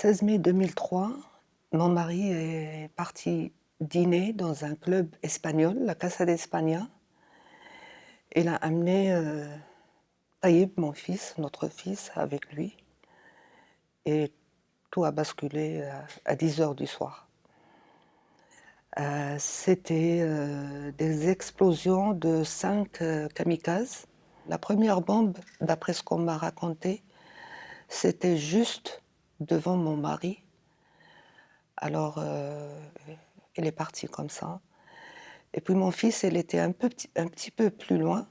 16 mai 2003, mon mari est parti dîner dans un club espagnol, la Casa de España. Il a amené Taïb, mon fils, notre fils, avec lui. Et tout a basculé à 10 heures du soir. C'était des explosions de 5 kamikazes. La première bombe, d'après ce qu'on m'a raconté, c'était juste devant mon mari. Alors, il est parti comme ça. Et puis mon fils, il était un petit peu plus loin.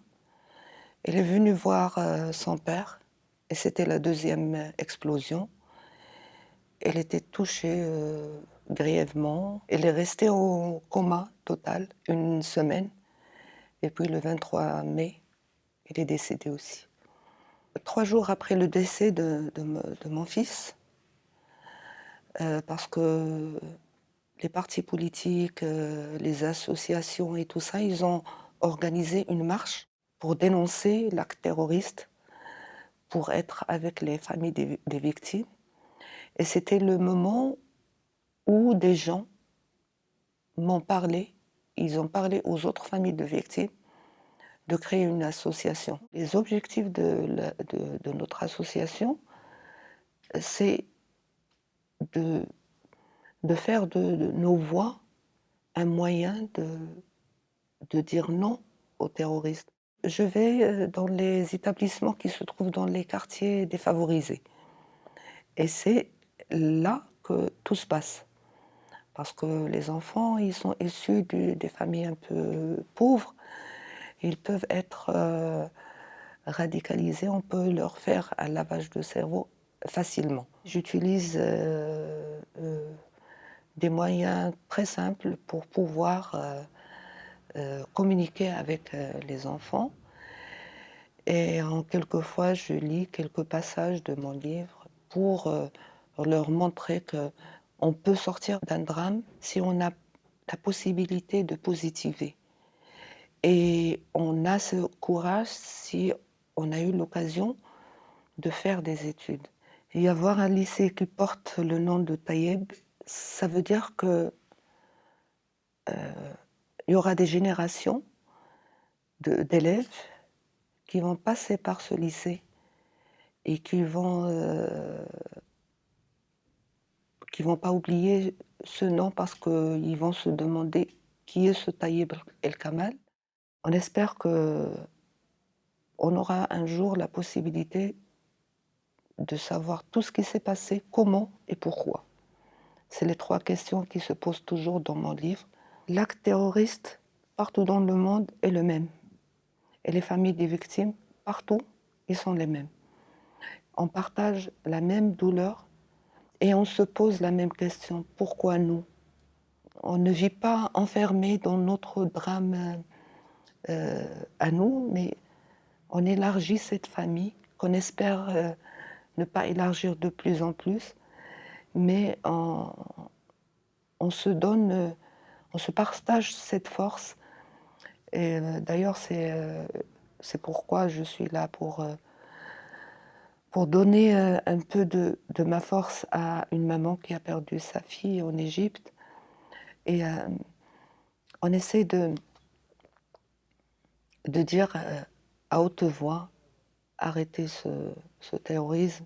Il est venu voir son père, et c'était la deuxième explosion. Il était touché grièvement. Il est resté au coma total une semaine. Et puis le 23 mai, il est décédé aussi. 3 jours après le décès de mon fils, parce que les partis politiques, les associations et tout ça, ils ont organisé une marche pour dénoncer l'acte terroriste, pour être avec les familles des victimes. Et c'était le moment où des gens m'ont parlé, ils ont parlé aux autres familles de victimes de créer une association. Les objectifs de notre association, c'est de, de faire de nos voix un moyen de dire non aux terroristes. Je vais dans les établissements qui se trouvent dans les quartiers défavorisés. Et c'est là que tout se passe. Parce que les enfants, ils sont issus des familles un peu pauvres. Ils peuvent être radicalisés. On peut leur faire un lavage de cerveau facilement. J'utilise des moyens très simples pour pouvoir communiquer avec les enfants. Et quelquefois, je lis quelques passages de mon livre pour leur montrer qu'on peut sortir d'un drame si on a la possibilité de positiver. Et on a ce courage si on a eu l'occasion de faire des études. Y avoir un lycée qui porte le nom de Taïeb, ça veut dire que il y aura des générations d'élèves qui vont passer par ce lycée et qui vont pas oublier ce nom parce qu'ils vont se demander qui est ce Taïeb El Kamal. On espère qu'on aura un jour la possibilité de savoir tout ce qui s'est passé, comment et pourquoi. C'est les 3 questions qui se posent toujours dans mon livre. L'acte terroriste, partout dans le monde, est le même. Et les familles des victimes, partout, ils sont les mêmes. On partage la même douleur et on se pose la même question. Pourquoi nous? On ne vit pas enfermé dans notre drame à nous, mais on élargit cette famille qu'on espère ne pas élargir de plus en plus, mais on se donne, on se partage cette force. Et d'ailleurs, c'est pourquoi je suis là pour donner un peu de ma force à une maman qui a perdu sa fille en Égypte. Et on essaie de dire à haute voix, arrêtez ce terrorisme,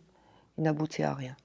il n'aboutit à rien.